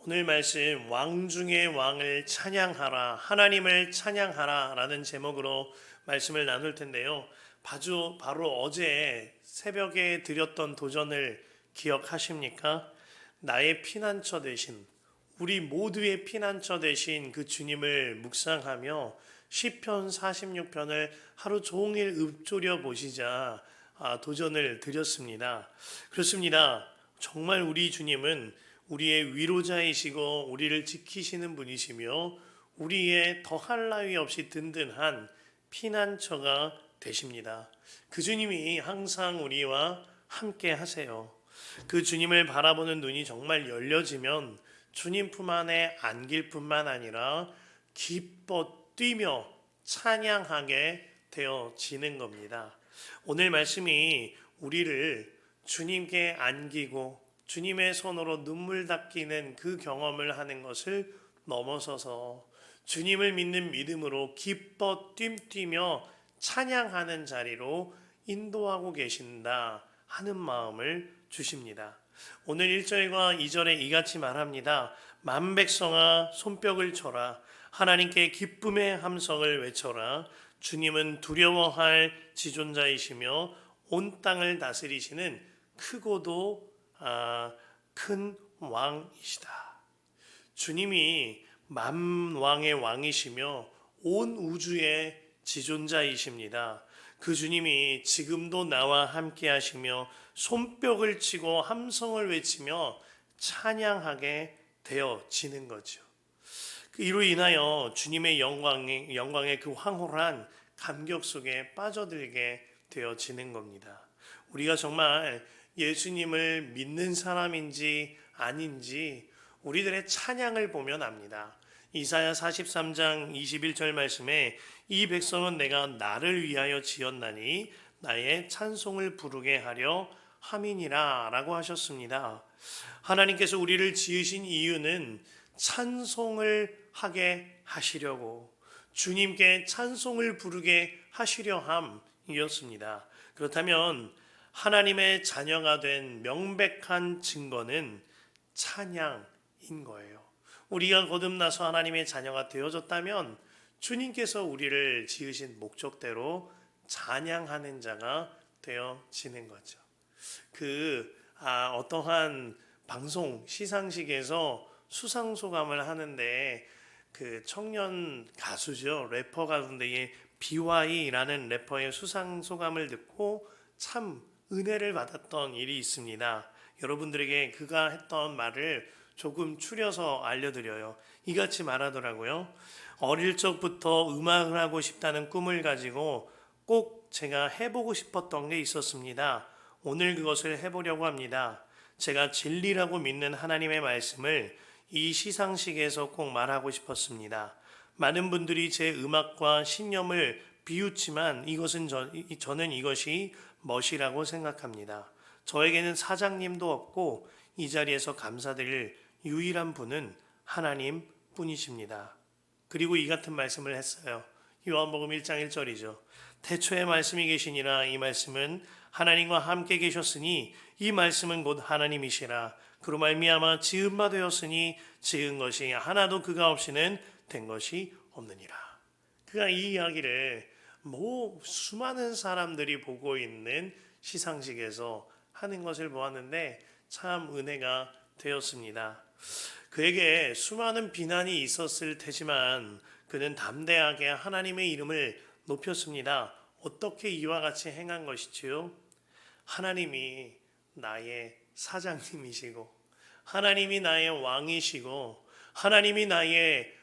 오늘 말씀 왕 중의 왕을 찬양하라, 하나님을 찬양하라 라는 제목으로 말씀을 나눌 텐데요. 바로 어제 새벽에 드렸던 도전을 기억하십니까? 나의 피난처 되신, 우리 모두의 피난처 되신 그 주님을 묵상하며 시편 46편을 하루 종일 읊조려 보시자 도전을 드렸습니다. 그렇습니다. 정말 우리 주님은 우리의 위로자이시고 우리를 지키시는 분이시며 우리의 더할 나위 없이 든든한 피난처가 되십니다. 그 주님이 항상 우리와 함께 하세요. 그 주님을 바라보는 눈이 정말 열려지면 주님 품 안에 안길 뿐만 아니라 기뻐 뛰며 찬양하게 되어지는 겁니다. 오늘 말씀이 우리를 주님께 안기고 주님의 손으로 눈물 닦이는 그 경험을 하는 것을 넘어서서 주님을 믿는 믿음으로 기뻐 뛰며 찬양하는 자리로 인도하고 계신다 하는 마음을 주십니다. 오늘 1절과 2절에 이같이 말합니다. 만백성아 손뼉을 쳐라. 하나님께 기쁨의 함성을 외쳐라. 주님은 두려워할 지존자이시며 온 땅을 다스리시는 크고도 큰 왕이시다. 주님이 만왕의 왕이시며 온 우주의 지존자이십니다. 그 주님이 지금도 나와 함께 하시며 손뼉을 치고 함성을 외치며 찬양하게 되어지는 거죠. 이로 인하여 주님의 영광의 그 황홀한 감격 속에 빠져들게 되어지는 겁니다. 우리가 정말 예수님을 믿는 사람인지 아닌지 우리들의 찬양을 보면 압니다. 이사야 43장 21절 말씀에 이 백성은 내가 나를 위하여 지었나니 나의 찬송을 부르게 하려 함이니라 라고 하셨습니다. 하나님께서 우리를 지으신 이유는 찬송을 하게 하시려고 주님께 찬송을 부르게 하시려 함이었습니다. 그렇다면 하나님의 자녀가 된 명백한 증거는 찬양인 거예요. 우리가 거듭나서 하나님의 자녀가 되어졌다면 주님께서 우리를 지으신 목적대로 찬양하는 자가 되어지는 거죠. 어떠한 방송 시상식에서 수상소감을 하는데 그 청년 가수죠, 래퍼 가운데에 BY라는 래퍼의 수상소감을 듣고 참 은혜를 받았던 일이 있습니다. 여러분들에게 그가 했던 말을 조금 추려서 알려드려요. 이같이 말하더라고요. 어릴 적부터 음악을 하고 싶다는 꿈을 가지고 꼭 제가 해보고 싶었던 게 있었습니다. 오늘 그것을 해보려고 합니다. 제가 진리라고 믿는 하나님의 말씀을 이 시상식에서 꼭 말하고 싶었습니다. 많은 분들이 제 음악과 신념을 비웃지만 저는 이것이 멋이라고 생각합니다. 저에게는 사장님도 없고 이 자리에서 감사드릴 유일한 분은 하나님 뿐이십니다. 그리고 이 같은 말씀을 했어요. 요한복음 1장 1절이죠. 태초에 말씀이 계시니라. 이 말씀은 하나님과 함께 계셨으니 이 말씀은 곧 하나님이시라. 그로 말미암아 지은 바 되었으니 지은 것이 하나도 그가 없이는 된 것이 없느니라. 그가 이 이야기를 수많은 사람들이 보고 있는 시상식에서 하는 것을 보았는데 참 은혜가 되었습니다. 그에게 수많은 비난이 있었을 테지만 그는 담대하게 하나님의 이름을 높였습니다. 어떻게 이와 같이 행한 것이지요? 하나님이 나의 사장님이시고 하나님이 나의 왕이시고 하나님이 나의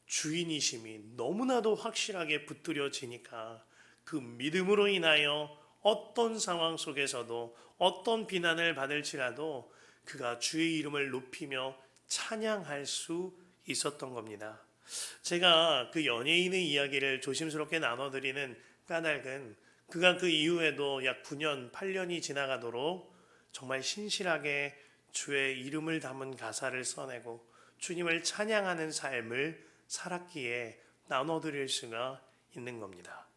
주인이심이 너무나도 확실하게 붙들여지니까 그 믿음으로 인하여 어떤 상황 속에서도 어떤 비난을 받을지라도 그가 주의 이름을 높이며 찬양할 수 있었던 겁니다. 제가 그 연예인의 이야기를 조심스럽게 나눠드리는 까닭은 그가 그 이후에도 약 9년, 8년이 지나가도록 정말 신실하게 주의 이름을 담은 가사를 써내고 주님을 찬양하는 삶을 살았기에 나눠드릴 수가 있는 겁니다.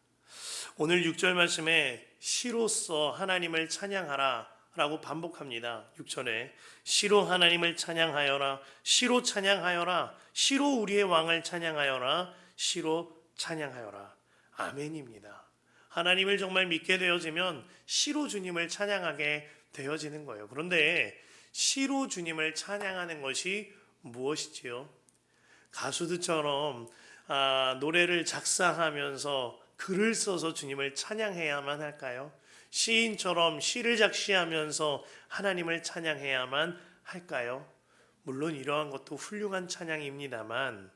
오늘 6절 말씀에 시로써 하나님을 찬양하라 라고 반복합니다. 6절에 시로 하나님을 찬양하여라, 시로 찬양하여라, 시로 우리의 왕을 찬양하여라, 시로 찬양하여라. 아멘입니다. 하나님을 정말 믿게 되어지면 시로 주님을 찬양하게 되어지는 거예요. 그런데 시로 주님을 찬양하는 것이 무엇이지요? 가수들처럼 노래를 작사하면서 글을 써서 주님을 찬양해야만 할까요? 시인처럼 시를 작시하면서 하나님을 찬양해야만 할까요? 물론 이러한 것도 훌륭한 찬양입니다만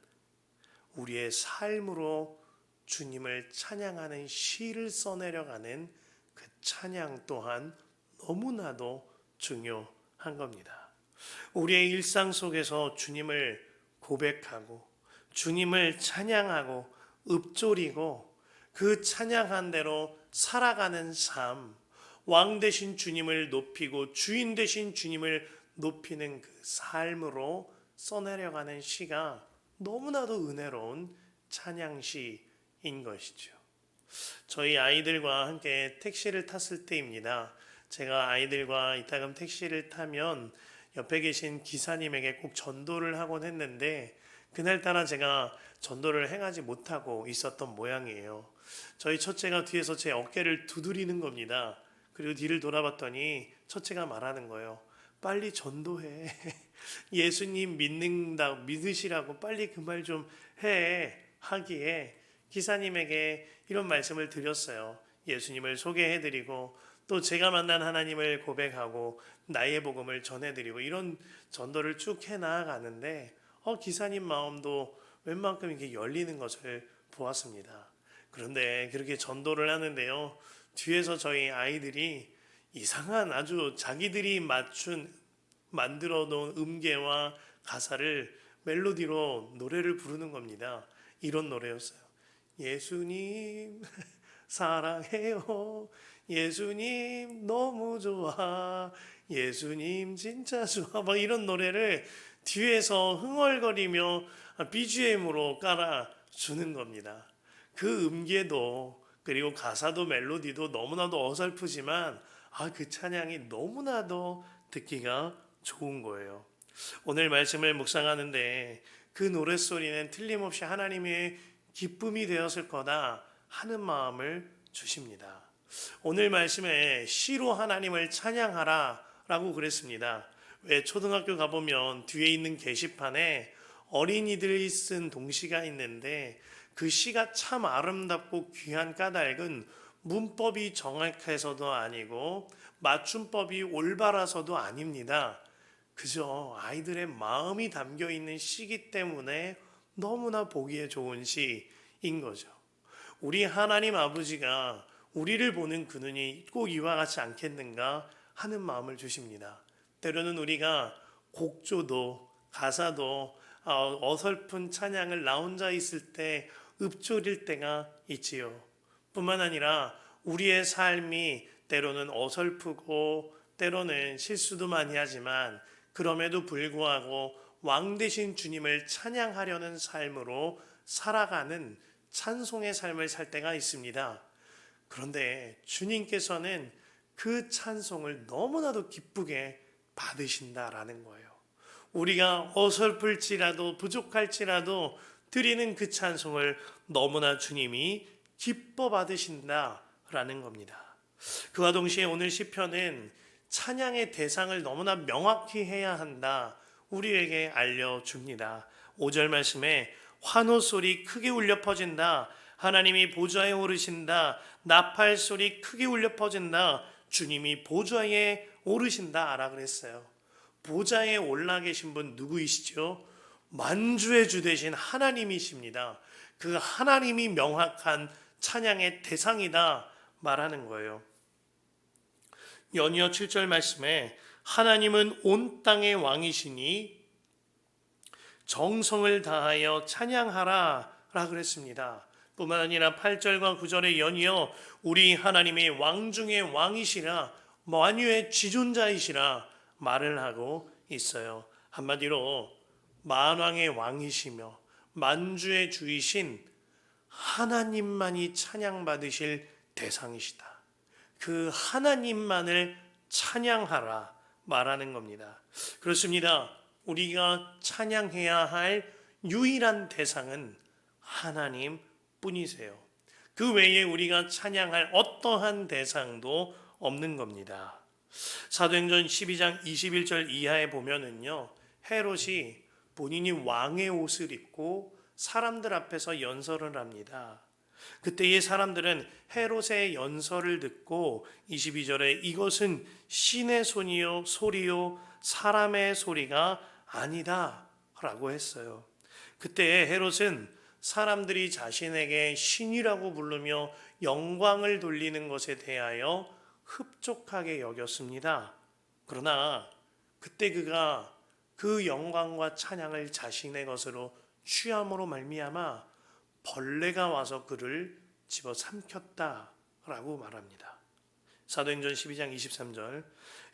우리의 삶으로 주님을 찬양하는 시를 써내려가는 그 찬양 또한 너무나도 중요한 겁니다. 우리의 일상 속에서 주님을 고백하고 주님을 찬양하고 읊조리고 그 찬양한 대로 살아가는 삶, 왕 되신 주님을 높이고 주인 되신 주님을 높이는 그 삶으로 써내려가는 시가 너무나도 은혜로운 찬양시인 것이죠. 저희 아이들과 함께 택시를 탔을 때입니다. 제가 아이들과 이따금 택시를 타면 옆에 계신 기사님에게 꼭 전도를 하곤 했는데 그날따라 제가 전도를 행하지 못하고 있었던 모양이에요. 저희 첫째가 뒤에서 제 어깨를 두드리는 겁니다. 그리고 뒤를 돌아봤더니 첫째가 말하는 거예요. 빨리 전도해. 예수님 믿으시라고 빨리 그 말 좀 해. 하기에 기사님에게 이런 말씀을 드렸어요. 예수님을 소개해드리고 또 제가 만난 하나님을 고백하고 나의 복음을 전해드리고 이런 전도를 쭉 해나가는데 기사님 마음도 웬만큼 이렇게 열리는 것을 보았습니다. 그런데 그렇게 전도를 하는데요. 뒤에서 저희 아이들이 이상한 아주 자기들이 만들어 놓은 음계와 가사를 멜로디로 노래를 부르는 겁니다. 이런 노래였어요. 예수님 사랑해요. 예수님 너무 좋아. 예수님 진짜 좋아. 막 이런 노래를 뒤에서 흥얼거리며 BGM으로 깔아주는 겁니다. 그 음계도 그리고 가사도 멜로디도 너무나도 어설프지만 그 찬양이 너무나도 듣기가 좋은 거예요. 오늘 말씀을 묵상하는데 그 노랫소리는 틀림없이 하나님의 기쁨이 되었을 거다 하는 마음을 주십니다. 오늘 말씀에 시로 하나님을 찬양하라 라고 그랬습니다. 왜 초등학교 가보면 뒤에 있는 게시판에 어린이들이 쓴 동시가 있는데 그 시가 참 아름답고 귀한 까닭은 문법이 정확해서도 아니고 맞춤법이 올바라서도 아닙니다. 그저 아이들의 마음이 담겨 있는 시기 때문에 너무나 보기에 좋은 시인 거죠. 우리 하나님 아버지가 우리를 보는 그 눈이 꼭 이와 같지 않겠는가 하는 마음을 주십니다. 때로는 우리가 곡조도 가사도 어설픈 찬양을 나 혼자 있을 때 읊조릴 때가 있지요. 뿐만 아니라 우리의 삶이 때로는 어설프고 때로는 실수도 많이 하지만 그럼에도 불구하고 왕 되신 주님을 찬양하려는 삶으로 살아가는 찬송의 삶을 살 때가 있습니다. 그런데 주님께서는 그 찬송을 너무나도 기쁘게 받으신다라는 거예요. 우리가 어설플지라도 부족할지라도 드리는 그 찬송을 너무나 주님이 기뻐 받으신다라는 겁니다. 그와 동시에 오늘 시편은 찬양의 대상을 너무나 명확히 해야 한다 우리에게 알려줍니다. 5절 말씀에 환호소리 크게 울려 퍼진다. 하나님이 보좌에 오르신다. 나팔 소리 크게 울려 퍼진다. 주님이 보좌에 오르신다 라 그랬어요. 보좌에 올라 계신 분 누구이시죠? 만주의 주 되신 하나님이십니다. 그 하나님이 명확한 찬양의 대상이다 말하는 거예요. 연이어 7절 말씀에 하나님은 온 땅의 왕이시니 정성을 다하여 찬양하라 라 그랬습니다. 뿐만 아니라 8절과 9절에 연이어 우리 하나님의 왕 중의 왕이시라 만유의 지존자이시라 말을 하고 있어요. 한마디로 만왕의 왕이시며 만주의 주이신 하나님만이 찬양받으실 대상이시다. 그 하나님만을 찬양하라 말하는 겁니다. 그렇습니다. 우리가 찬양해야 할 유일한 대상은 하나님 뿐이세요. 그 외에 우리가 찬양할 어떠한 대상도 없는 겁니다. 사도행전 12장 21절 이하에 보면은요, 헤롯이 본인이 왕의 옷을 입고 사람들 앞에서 연설을 합니다. 그때의 사람들은 헤롯의 연설을 듣고 22절에 이것은 신의 손이요 소리요 사람의 소리가 아니다 라고 했어요. 그때 헤롯은 사람들이 자신에게 신이라고 부르며 영광을 돌리는 것에 대하여 흡족하게 여겼습니다. 그러나 그때 그가 그 영광과 찬양을 자신의 것으로 취함으로 말미암아 벌레가 와서 그를 집어삼켰다라고 말합니다. 사도행전 12장 23절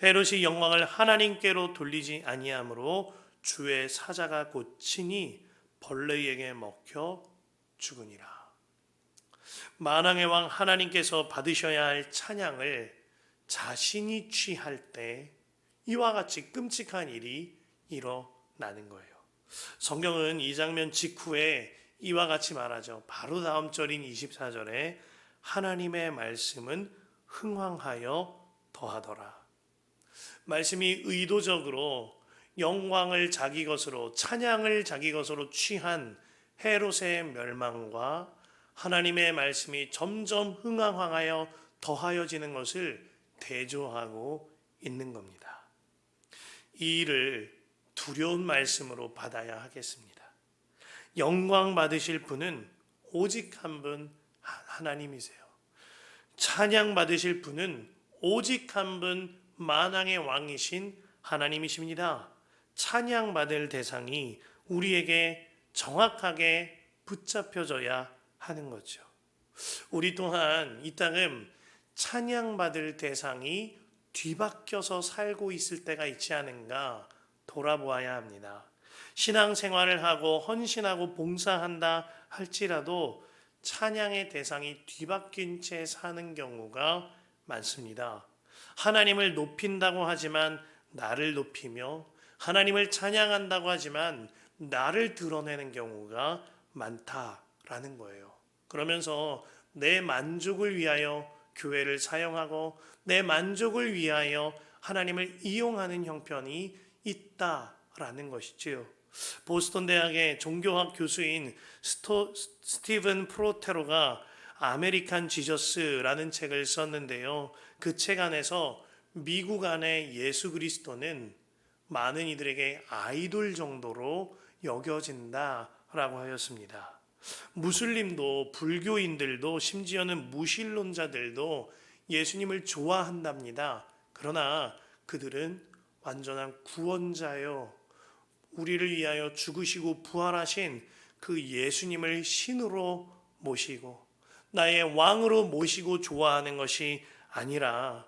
헤롯이 영광을 하나님께로 돌리지 아니하므로 주의 사자가 곧 친히 벌레에게 먹혀 죽으니라. 만왕의 왕 하나님께서 받으셔야 할 찬양을 자신이 취할 때 이와 같이 끔찍한 일이 일어나는 거예요. 성경은 이 장면 직후에 이와 같이 말하죠. 바로 다음 절인 24절에 하나님의 말씀은 흥황하여 더하더라. 말씀이 의도적으로 영광을 자기 것으로, 찬양을 자기 것으로 취한 헤롯의 멸망과 하나님의 말씀이 점점 흥황하여 더하여지는 것을 대조하고 있는 겁니다. 이 일을 두려운 말씀으로 받아야 하겠습니다. 영광 받으실 분은 오직 한 분 하나님이세요. 찬양 받으실 분은 오직 한 분 만왕의 왕이신 하나님이십니다. 찬양 받을 대상이 우리에게 정확하게 붙잡혀져야 하는 거죠. 우리 또한 이따금 찬양 받을 대상이 뒤바뀌어서 살고 있을 때가 있지 않은가 돌아보아야 합니다. 신앙생활을 하고 헌신하고 봉사한다 할지라도 찬양의 대상이 뒤바뀐 채 사는 경우가 많습니다. 하나님을 높인다고 하지만 나를 높이며 하나님을 찬양한다고 하지만 나를 드러내는 경우가 많다라는 거예요. 그러면서 내 만족을 위하여 교회를 사용하고 내 만족을 위하여 하나님을 이용하는 형편이 있다라는 것이지요. 보스턴 대학의 종교학 교수인 스티븐 프로테로가 아메리칸 지저스라는 책을 썼는데요. 그 책 안에서 미국 안의 예수 그리스도는 많은 이들에게 아이돌 정도로 여겨진다라고 하였습니다. 무슬림도 불교인들도 심지어는 무신론자들도 예수님을 좋아한답니다. 그러나 그들은 완전한 구원자요, 우리를 위하여 죽으시고 부활하신 그 예수님을 신으로 모시고 나의 왕으로 모시고 좋아하는 것이 아니라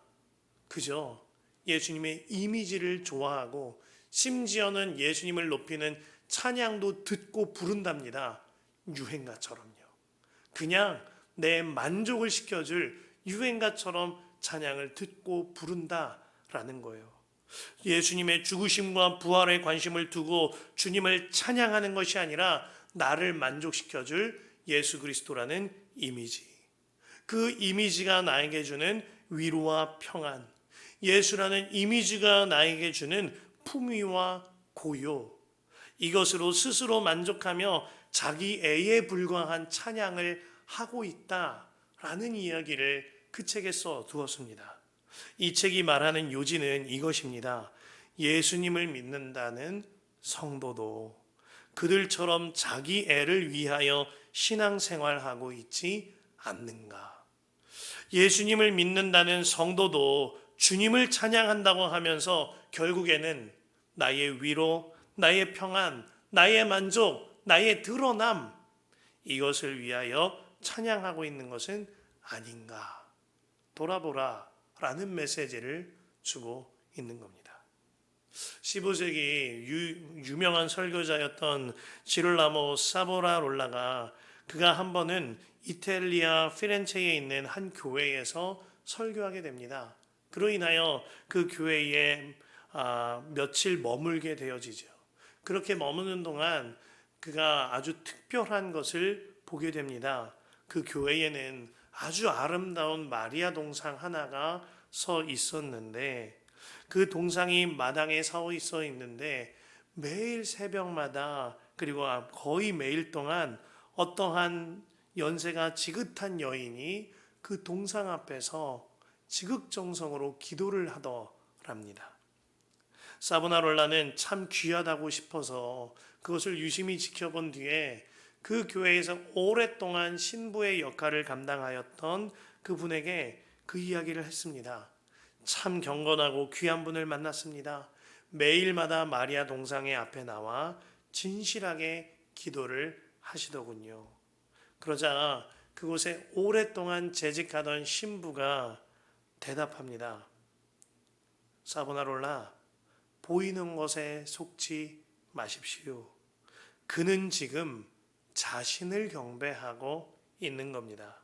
그저 예수님의 이미지를 좋아하고 심지어는 예수님을 높이는 찬양도 듣고 부른답니다. 유행가처럼요. 그냥 내 만족을 시켜줄 유행가처럼 찬양을 듣고 부른다라는 거예요. 예수님의 죽으심과 부활에 관심을 두고 주님을 찬양하는 것이 아니라 나를 만족시켜줄 예수 그리스도라는 이미지, 그 이미지가 나에게 주는 위로와 평안, 예수라는 이미지가 나에게 주는 품위와 고요, 이것으로 스스로 만족하며 자기 애에 불과한 찬양을 하고 있다라는 이야기를 그 책에 써 두었습니다. 이 책이 말하는 요지는 이것입니다. 예수님을 믿는다는 성도도 그들처럼 자기 애를 위하여 신앙생활하고 있지 않는가? 예수님을 믿는다는 성도도 주님을 찬양한다고 하면서 결국에는 나의 위로, 나의 평안, 나의 만족, 나의 드러남, 이것을 위하여 찬양하고 있는 것은 아닌가? 돌아보라 라는 메시지를 주고 있는 겁니다. 15세기 유명한 설교자였던 지롤라모 사보라롤라가 그가 한 번은 이탈리아 피렌체에 있는 한 교회에서 설교하게 됩니다. 그로 인하여 그 교회에 며칠 머물게 되어지죠. 그렇게 머무는 동안 그가 아주 특별한 것을 보게 됩니다. 그 교회에는 아주 아름다운 마리아 동상 하나가 서 있었는데, 그 동상이 마당에 서 있어 있는데 매일 새벽마다, 그리고 거의 매일 동안 어떠한 연세가 지긋한 여인이 그 동상 앞에서 지극정성으로 기도를 하더랍니다. 사보나롤라는 참 귀하다고 싶어서 그것을 유심히 지켜본 뒤에 그 교회에서 오랫동안 신부의 역할을 감당하였던 그분에게 그 이야기를 했습니다. 참 경건하고 귀한 분을 만났습니다. 매일마다 마리아 동상의 앞에 나와 진실하게 기도를 하시더군요. 그러자 그곳에 오랫동안 재직하던 신부가 대답합니다. 사보나롤라, 보이는 것에 속지 마십시오. 그는 지금 자신을 경배하고 있는 겁니다.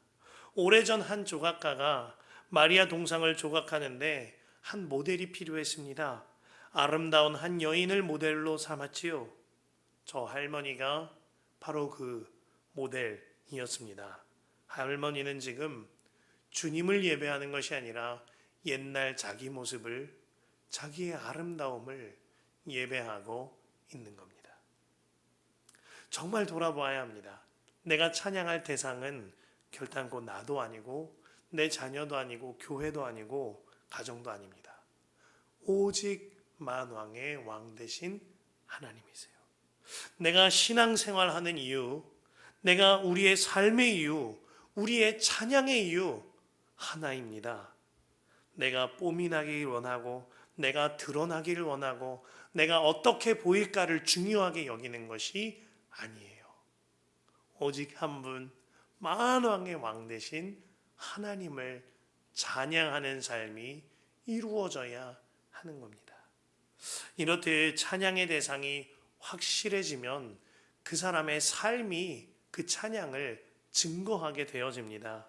오래전 한 조각가가 마리아 동상을 조각하는데 한 모델이 필요했습니다. 아름다운 한 여인을 모델로 삼았지요. 저 할머니가 바로 그 모델이었습니다. 할머니는 지금 주님을 예배하는 것이 아니라 옛날 자기 모습을, 자기의 아름다움을 예배하고 있는 겁니다. 정말 돌아보아야 합니다. 내가 찬양할 대상은 결단코 나도 아니고 내 자녀도 아니고 교회도 아니고 가정도 아닙니다. 오직 만왕의 왕 되신 하나님이세요. 내가 신앙생활하는 이유, 내가 우리의 삶의 이유, 우리의 찬양의 이유 하나입니다. 내가 뽐이 나기를 원하고, 내가 드러나기를 원하고, 내가 어떻게 보일까를 중요하게 여기는 것이 아니에요. 오직 한 분, 만왕의 왕 되신 하나님을 찬양하는 삶이 이루어져야 하는 겁니다. 이렇듯 찬양의 대상이 확실해지면 그 사람의 삶이 그 찬양을 증거하게 되어집니다.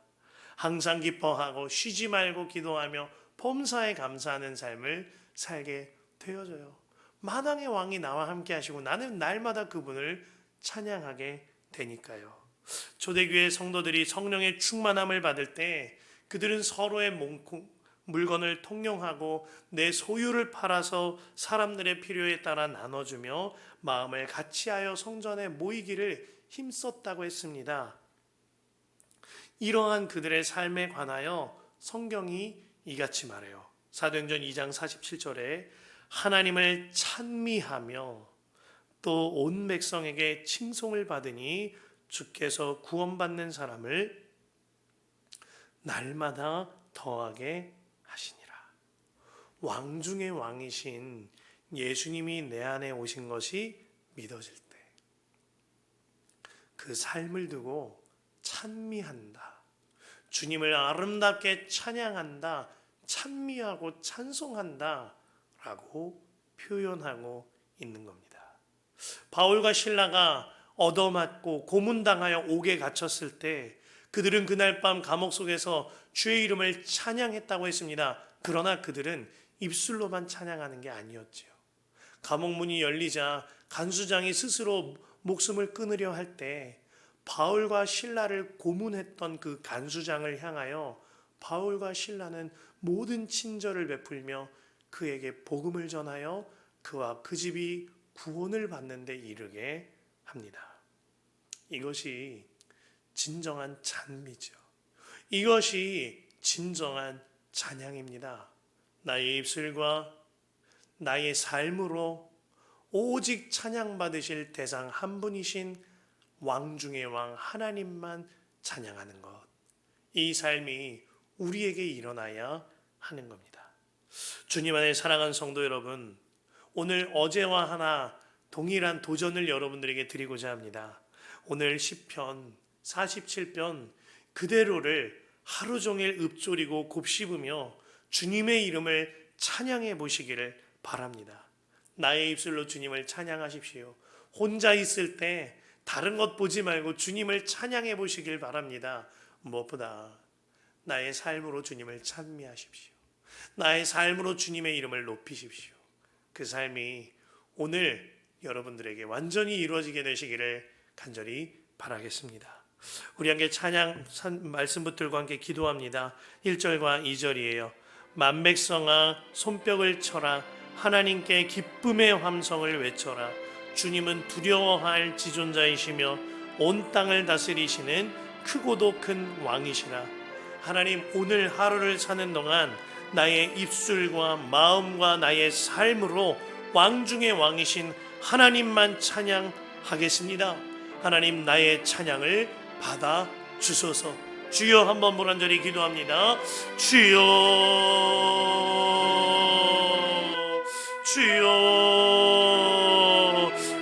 항상 기뻐하고 쉬지 말고 기도하며 범사에 감사하는 삶을 살게 되어져요. 만왕의 왕이 나와 함께 하시고 나는 날마다 그분을 찬양하게 되니까요. 초대교회 성도들이 성령의 충만함을 받을 때 그들은 서로의 물건을 통용하고 내 소유를 팔아서 사람들의 필요에 따라 나눠주며 마음을 같이하여 성전에 모이기를 힘썼다고 했습니다. 이러한 그들의 삶에 관하여 성경이 이같이 말해요. 사도행전 2장 47절에 하나님을 찬미하며 또 온 백성에게 칭송을 받으니 주께서 구원받는 사람을 날마다 더하게 하시니라. 왕 중의 왕이신 예수님이 내 안에 오신 것이 믿어질 때 그 삶을 두고 찬미한다. 주님을 아름답게 찬양한다. 찬미하고 찬송한다. 라고 표현하고 있는 겁니다. 바울과 실라가 얻어맞고 고문당하여 옥에 갇혔을 때 그들은 그날 밤 감옥 속에서 주의 이름을 찬양했다고 했습니다. 그러나 그들은 입술로만 찬양하는 게 아니었지요. 감옥 문이 열리자 간수장이 스스로 목숨을 끊으려 할 때 바울과 실라를 고문했던 그 간수장을 향하여 바울과 실라는 모든 친절을 베풀며 그에게 복음을 전하여 그와 그 집이 구원을 받는 데 이르게 합니다. 이것이 진정한 찬미죠. 이것이 진정한 찬양입니다. 나의 입술과 나의 삶으로 오직 찬양받으실 대상 한 분이신 왕 중의 왕 하나님만 찬양하는 것. 이 삶이 우리에게 일어나야 하는 겁니다. 주님 안에 사랑하는 성도 여러분, 오늘 어제와 하나 동일한 도전을 여러분들에게 드리고자 합니다. 오늘 시편 47편 그대로를 하루 종일 읊조리고 곱씹으며 주님의 이름을 찬양해 보시기를 바랍니다. 나의 입술로 주님을 찬양하십시오. 혼자 있을 때 다른 것 보지 말고 주님을 찬양해 보시길 바랍니다. 무엇보다 나의 삶으로 주님을 찬미하십시오. 나의 삶으로 주님의 이름을 높이십시오. 그 삶이 오늘 여러분들에게 완전히 이루어지게 되시기를 간절히 바라겠습니다. 우리 함께 찬양 말씀 붙들고 함께 기도합니다. 1절과 2절이에요. 만백성아 손뼉을 쳐라. 하나님께 기쁨의 함성을 외쳐라. 주님은 두려워할 지존자이시며 온 땅을 다스리시는 크고도 큰 왕이시라. 하나님, 오늘 하루를 사는 동안 나의 입술과 마음과 나의 삶으로 왕 중의 왕이신 하나님만 찬양하겠습니다. 하나님, 나의 찬양을 받아 주소서. 주여, 한번 물한절히 기도합니다. 주여, 주여.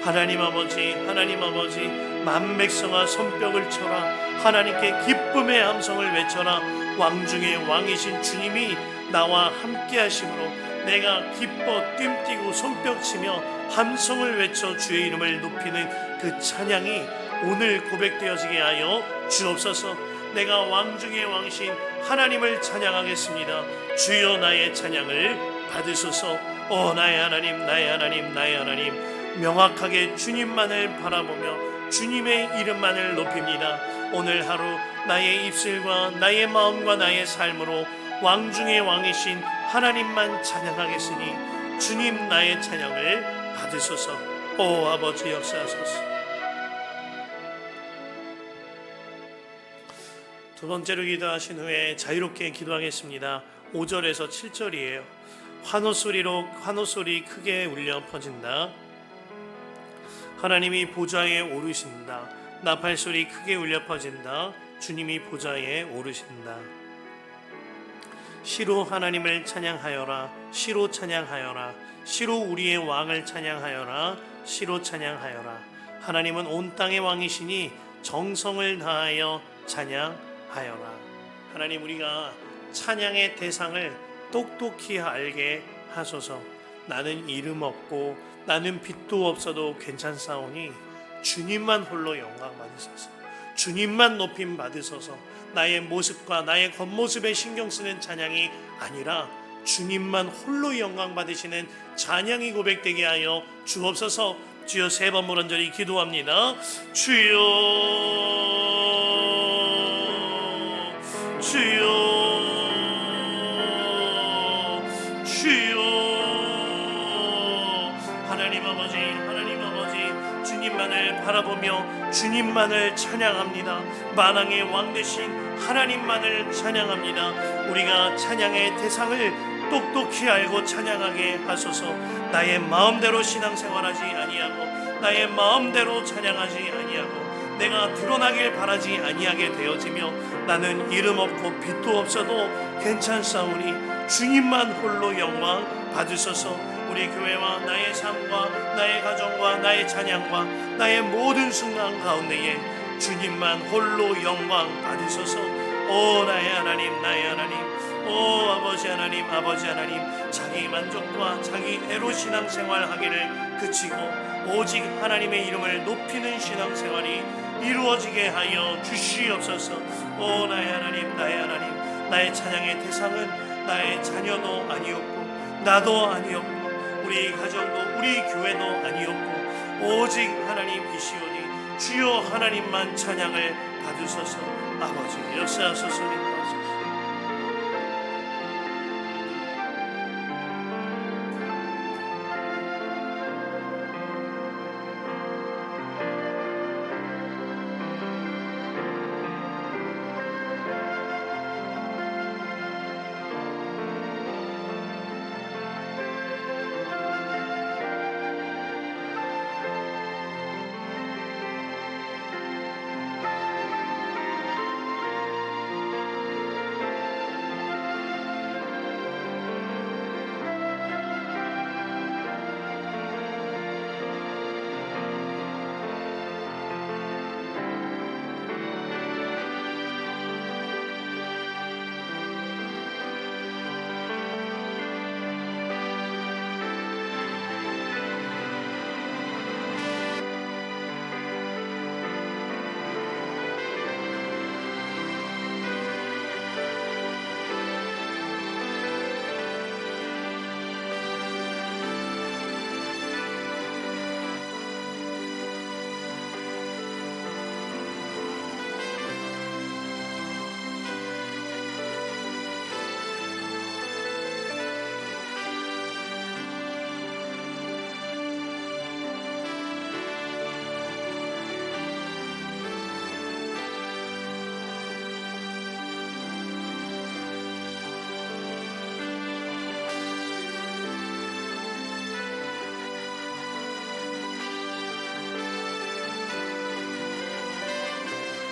하나님 아버지, 하나님 아버지, 만백성아 손뼉을 쳐라. 하나님께 기쁨의 함성을 외쳐라. 왕 중의 왕이신 주님이 나와 함께 하심으로 내가 기뻐 뜀뛰고 손뼉치며 함성을 외쳐 주의 이름을 높이는 그 찬양이 오늘 고백되어지게 하여 주옵소서. 내가 왕 중의 왕이신 하나님을 찬양하겠습니다. 주여, 나의 찬양을 받으소서. 나의 하나님, 나의 하나님, 나의 하나님, 명확하게 주님만을 바라보며 주님의 이름만을 높입니다. 오늘 하루 나의 입술과 나의 마음과 나의 삶으로 왕 중의 왕이신 하나님만 찬양하겠으니 주님, 나의 찬양을 받으소서. 아버지, 역사하소서. 두 번째로 기도하신 후에 자유롭게 기도하겠습니다. 5절에서 7절이에요. 환호소리 크게 울려 퍼진다. 하나님이 보좌에 오르신다. 나팔소리 크게 울려 퍼진다. 주님이 보좌에 오르신다. 시로 하나님을 찬양하여라. 시로 찬양하여라. 시로 우리의 왕을 찬양하여라. 시로 찬양하여라. 하나님은 온 땅의 왕이시니 정성을 다하여 찬양하여라. 하나님, 우리가 찬양의 대상을 똑똑히 알게 하소서. 나는 이름 없고 나는 빛도 없어도 괜찮사오니 주님만 홀로 영광 받으소서. 주님만 높임 받으소서. 나의 모습과 나의 겉모습에 신경 쓰는 찬양이 아니라 주님만 홀로 영광 받으시는 찬양이 고백되게 하여 주옵소서. 주여, 세 번 물온절히 기도합니다. 주여, 주여, 주여. 하나님 아버지, 하나님 아버지, 주님만을 바라보며 주님만을 찬양합니다. 만왕의 왕 되신 하나님만을 찬양합니다. 우리가 찬양의 대상을 똑똑히 알고 찬양하게 하소서. 나의 마음대로 신앙생활하지 아니하고 나의 마음대로 찬양하지 아니하고 내가 드러나길 바라지 아니하게 되어지며 나는 이름 없고 빛도 없어도 괜찮사오니 주님만 홀로 영광 받으소서. 우리 교회와 나의 삶과 나의 가정과 나의 찬양과 나의 모든 순간 가운데에 주님만 홀로 영광 받으소서. 나의 하나님, 나의 하나님, 아버지 하나님, 아버지 하나님, 자기 만족과 자기 애로 신앙생활 하기를 그치고 오직 하나님의 이름을 높이는 신앙생활이 이루어지게 하여 주시옵소서. 나의 하나님, 나의 하나님, 나의 찬양의 대상은 나의 자녀도 아니었고 나도 아니었고 우리 가정도 우리 교회도 아니었고 오직 하나님이시오니 주여, 하나님만 찬양을 받으소서. 아버지, 역사하소서.